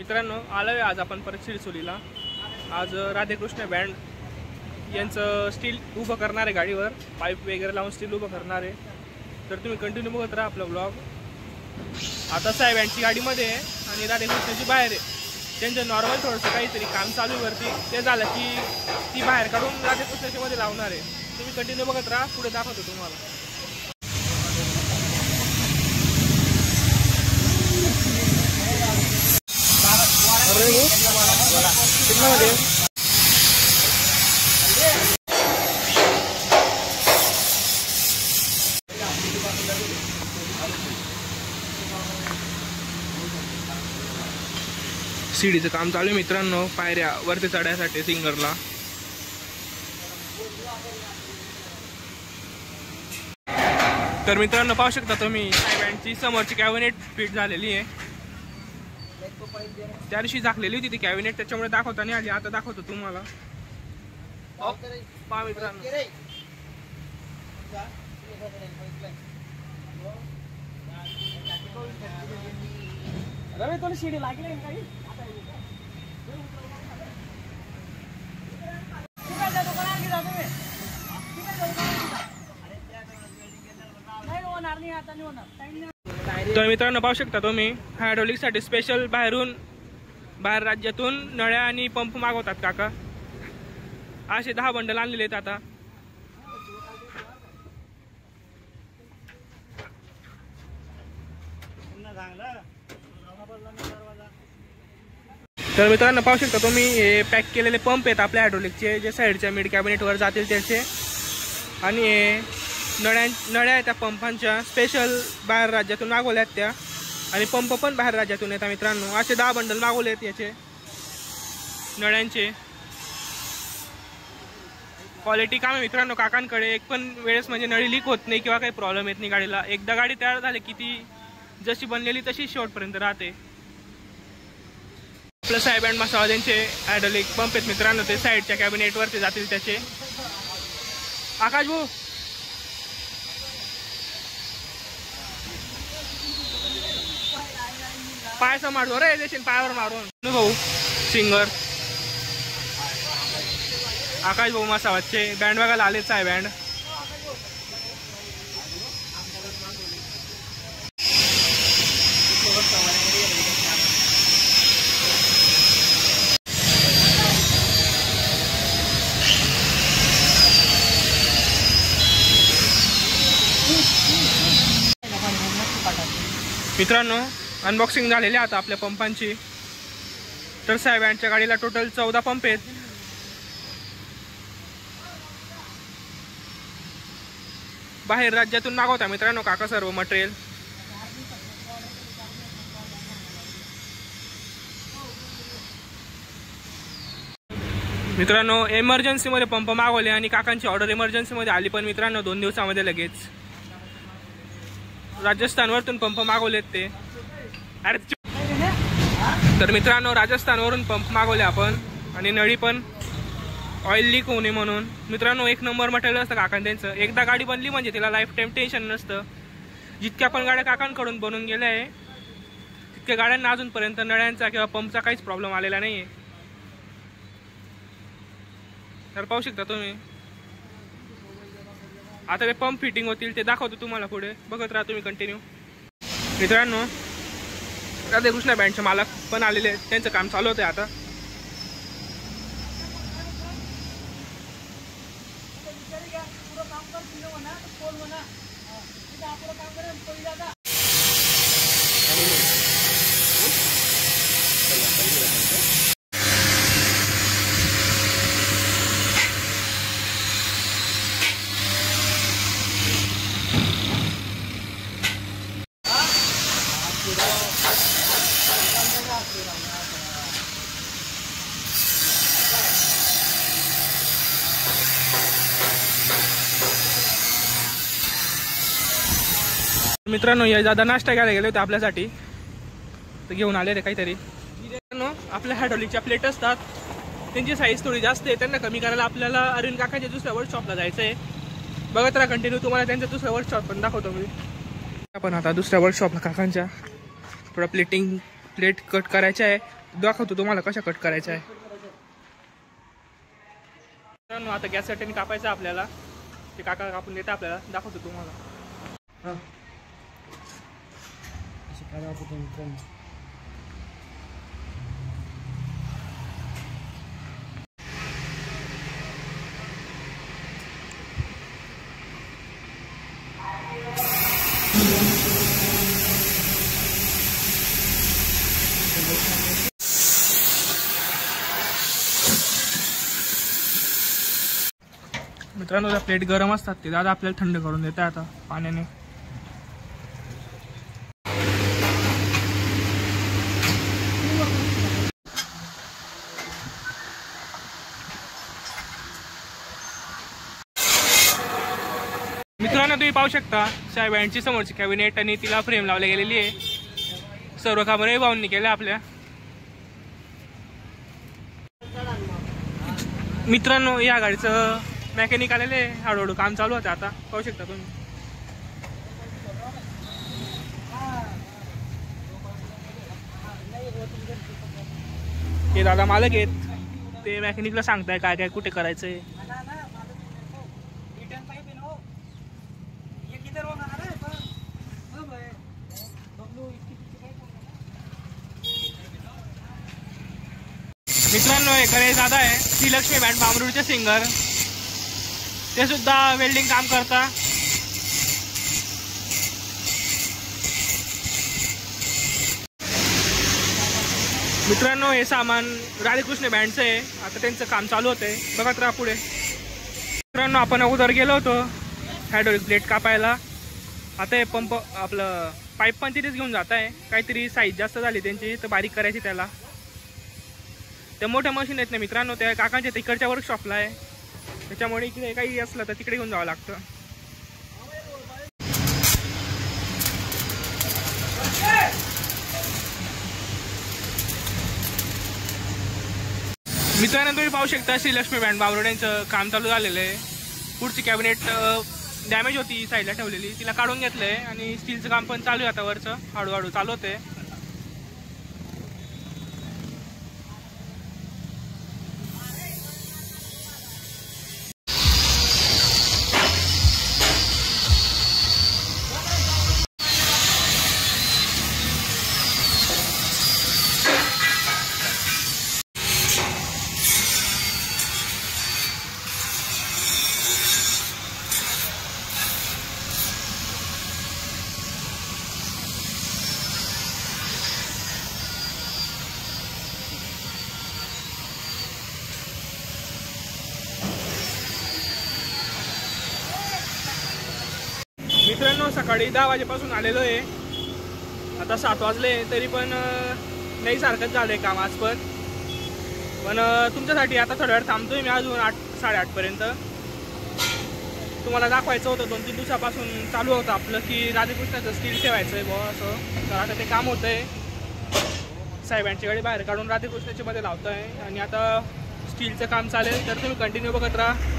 मित्रांनो आलोय आज आपण परत शिरसोलीला। आज राधेकृष्ण बँड यांचं स्टील उभं करणार आहे, गाडीवर पाईप वगैरे लावून स्टील उभं करणार आहे। तर तुम्ही कंटिन्यू बघत राहा आपला ब्लॉग। आता साहेब यांची गाडीमध्ये आहे आणि राधेकृष्णाची बाहेर आहे। त्यांचं नॉर्मल थोडंसं काहीतरी काम चालू वरती, ते झालं की ती बाहेर काढून राधेकृष्णाच्या मध्ये लावणार आहे। तुम्ही कंटिन्यू बघत राहा, पुढे दाखवतो तुम्हाला। सीडीचं काम चालू आहे मित्रांनो, पायऱ्या वरती चढण्यासाठी सिंगरला। तर मित्रांनो पाहू शकता तुम्ही बँडची समोरची कॅबिनेट फिट झालेली आहे। त्या दिवशी झाकलेली होती ती कॅबिनेट, त्याच्यामुळे दाखवता नाही आली, आता दाखवतो तुम्हाला। पहा मित्रांनो, रवी तुला शिडी लागली काही तर मित्रांनो पाहू शकता तुम्ही हायड्रोलिक साठी स्पेशल बाहेर राज्यातून नळ्या आणि पंप मागवतात काका। असे 10 बंडल आणलेले आहेत आता। तर मित्रांनो पाहू शकता तुम्ही हे पॅक केलेले पंप आहेत आपल्या हायड्रोलिकचे, जे साईडच्या मिड कॅबिनेटवर जातील त्याचे। आणि हे नळ्या त्या पंपांच्या स्पेशल बाहेर राज्यातून मागवल्यात त्या, आणि पंप पण बाहेर राज्यातून येतात मित्रांनो। असे 10 बंडल मागवलेत याचे नळ्यांचे। क्वालिटी काम आहे मित्रांनो काकांकडे। एक पण वेळेस म्हणजे नळी लीक होत नाही किंवा काही प्रॉब्लेम येत नाही गाडीला। एकदा गाडी तयार झाली की ती जशी बनलेली तशी शेवटपर्यंत राहते। आपलं साहेब अँड मसाला त्यांचे हायड्रोलिक पंप आहेत मित्रांनो, ते साईडच्या कॅबिनेटवरती जातील त्याचे। आकाश भाऊ पायचा मारलो रे देशील, पायावर मारून भाऊ सिंगर आकाश भाऊ मसावाचे बँड बघायला आलेच आहे बँड। मित्रांनो अनबॉक्सिंग झालेली आता आपल्या पंपांची। तर साहेब यांच्या गाडीला टोटल 14 पंप आहेत। बाहेर राज्यातून मागवता मित्रांनो काका सर्व मटेरियल। मित्रांनो इमर्जन्सी मध्ये पंप मागवले आणि काकांची ऑर्डर इमर्जन्सी मध्ये आली पण मित्रांनो 2 दिवसामध्ये लगेच। राजस्थानवरून पंप मागवलेत ते। तर मित्रांनो राजस्थानवरून पंप मागवले आपण, आणि नळी पण ऑइल लीक होऊ नये म्हणून। मित्रांनो 1 नंबर मटेरियल असतं काकां त्यांचं। एकदा गाडी बनली म्हणजे तिला लाईफ टाईम टेन्शन नसतं। जितक्या पण गाड्या काकांकडून बनवून गेल्या आहे तितक्या गाड्यांना अजूनपर्यंत नळ्यांचा किंवा पंपचा काहीच प्रॉब्लेम आलेला नाही आहे। तर पाहू शकता तुम्ही आता ते पंप फिटिंग होतील ते दाखवतो तुम्हाला पुढे, बघत राहा तुम्ही कंटिन्यू। मित्रांनो राधेकृष्ण बँडचे मालक पण आलेले आहेत, त्यांचं काम चालू होतं आता। मित्रांनो या दादा नाश्ता घ्यायला गेले होते आपल्यासाठी, तर घेऊन आले रे काहीतरी। मित्रांनो आपल्या हायड्रोलिकच्या प्लेट असतात, त्यांची साईज थोडी जास्त आहे, त्यांना कमी करायला आपल्याला अरविंद काकांच्या दुसऱ्या वर्कशॉपला जायचं आहे। बघत राहा कंटिन्यू, तुम्हाला त्यांच्या दुसऱ्या वर्कशॉप पण दाखवतो मी। आपण आता दुसऱ्या वर्कशॉपला काकांच्या थोडा प्लेट कट करायचा आहे, दाखवतो तुम्हाला कशा कट करायच्या आहे. मित्रांनो आता गॅस कट्ट्याने कापायचं आपल्याला. ते काका कापून देते आपल्याला, दाखवतो तुम्हाला. मित्रांनो त्या प्लेट गरम असतात ते दादा आपल्याला थंड करून देते आता पाण्याने. मित्रांनो तुम्ही पाहू शकता साई बँडची समोरची कॅबिनेट आणि तिला फ्रेम लावली गेलेली आहे. सर्व कामं भाऊंनी केल्या आपल्या. मित्रांनो या गाडीचं मेकॅनिक आलेले हळूहळू काम चालू होतं आता पाहू शकता तुम्ही. हे दादा मालक आहेत, ते मेकॅनिकला सांगताय काय काय कुठे करायचंय. मित्रांनो हे गणेश दादा आहे, श्रीलक्ष्मी बँड बांबरूडचे सिंगर. ते सुद्धा वेल्डिंग काम करता. मित्रांनो हे सामान राधेकृष्ण बँडचं आहे. आता त्यांचं काम चालू होतंय, बघत राहा पुढे. मित्रांनो आपण अगोदर गेलो होतो हायड्रोलिक प्लेट कापायला. आता हे पंप आपलं पाईप पण तिथेच घेऊन जात आहे. काहीतरी साईज जास्त झाली त्यांची तर बारीक करायची त्याला. त्या मोठ्या मशीन आहेत ना मित्रांनो, त्या काकांच्या तिकडच्या वर्कशॉपला आहे, त्याच्यामुळे इकडे काही असलं तर तिकडे घेऊन जावं लागतं. मित्रांनो तुम्ही पाहू शकता श्रीलक्ष्मी बँड बांबरूड यांचं काम चालू झालेलं आहे. पुढची कॅबिनेट डॅमेज होती साईडला ठेवलेली, तिला काढून घेतलंय आणि स्टीलचं काम पण चालू आहे आता वरचं, हळूहळू चालू होते. मित्रांनो सकाळी 10 वाजेपासून आलेलो आहे, आता 7 वाजले तरी पण नाही सारखंच झालंय काम आज पण. तुमच्यासाठी आता थोड्या वेळ थांबतोय मी अजून 8 साडेआठ पर्यंत. तुम्हाला दाखवायचं होतं 2-3 दिवसापासून चालू होतं आपलं की राधेकृष्णाचं स्टील ठेवायचं आहे बुवा असं. तर आता ते काम होतं आहे. साहेबांची गाडी बाहेर काढून राधेकृष्णाची मध्ये लावतो आहे आणि आता स्टीलचं काम चालेल, तर तुम्ही कंटिन्यू बघत राहा.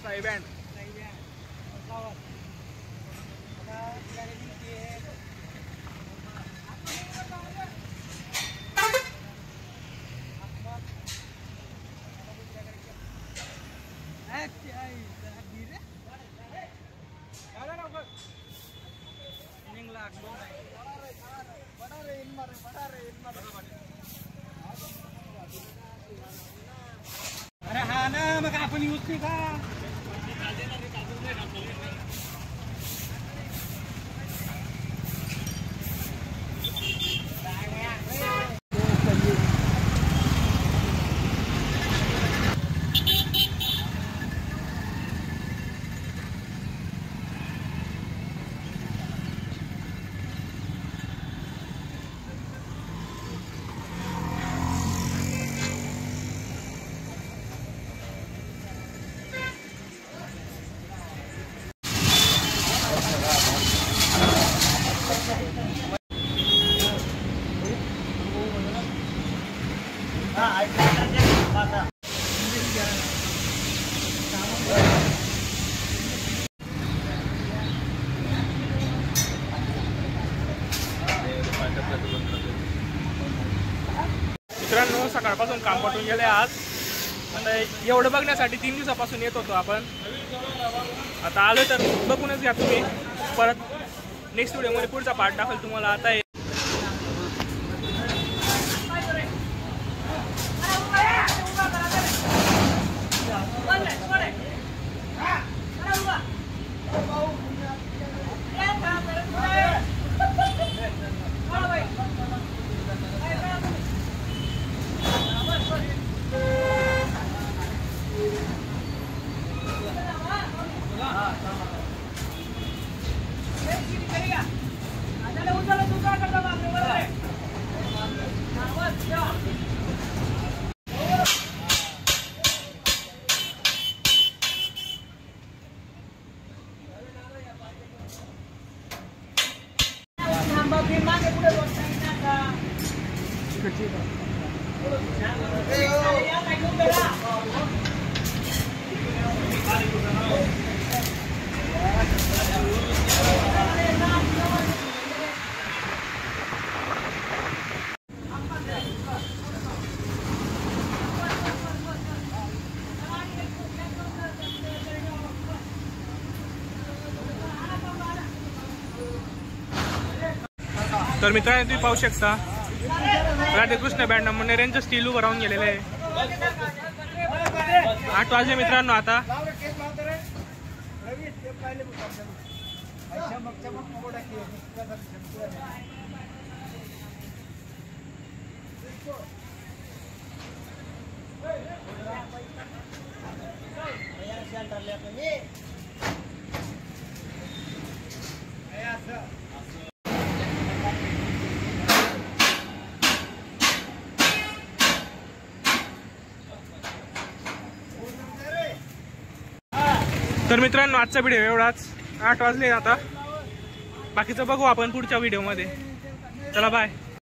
साई बँड अरे हा ना मग आपण यूज नाही का. सकाळपासून काम पटून गेले आज. आता एवढं बघण्यासाठी 3 दिवसापासून येत होतो आपण. आता आलो तर बघूनच घ्या तुम्ही. परत नेक्स्ट व्हिडिओमध्ये पुढचा पार्ट दाखल तुम्हाला. आता तर मित्रांनो तुम्ही पाहू शकता राधेकृष्ण बँड नंबर यांचं स्टील उभं राहून गेलेलं आहे. 8 वाजले मित्रांनो आता. तर मित्रांनो आजचा व्हिडिओ एवढाच. 8 वाजले आता. बाकीचं बघू आपण पुढच्या व्हिडिओमध्ये. चला बाय.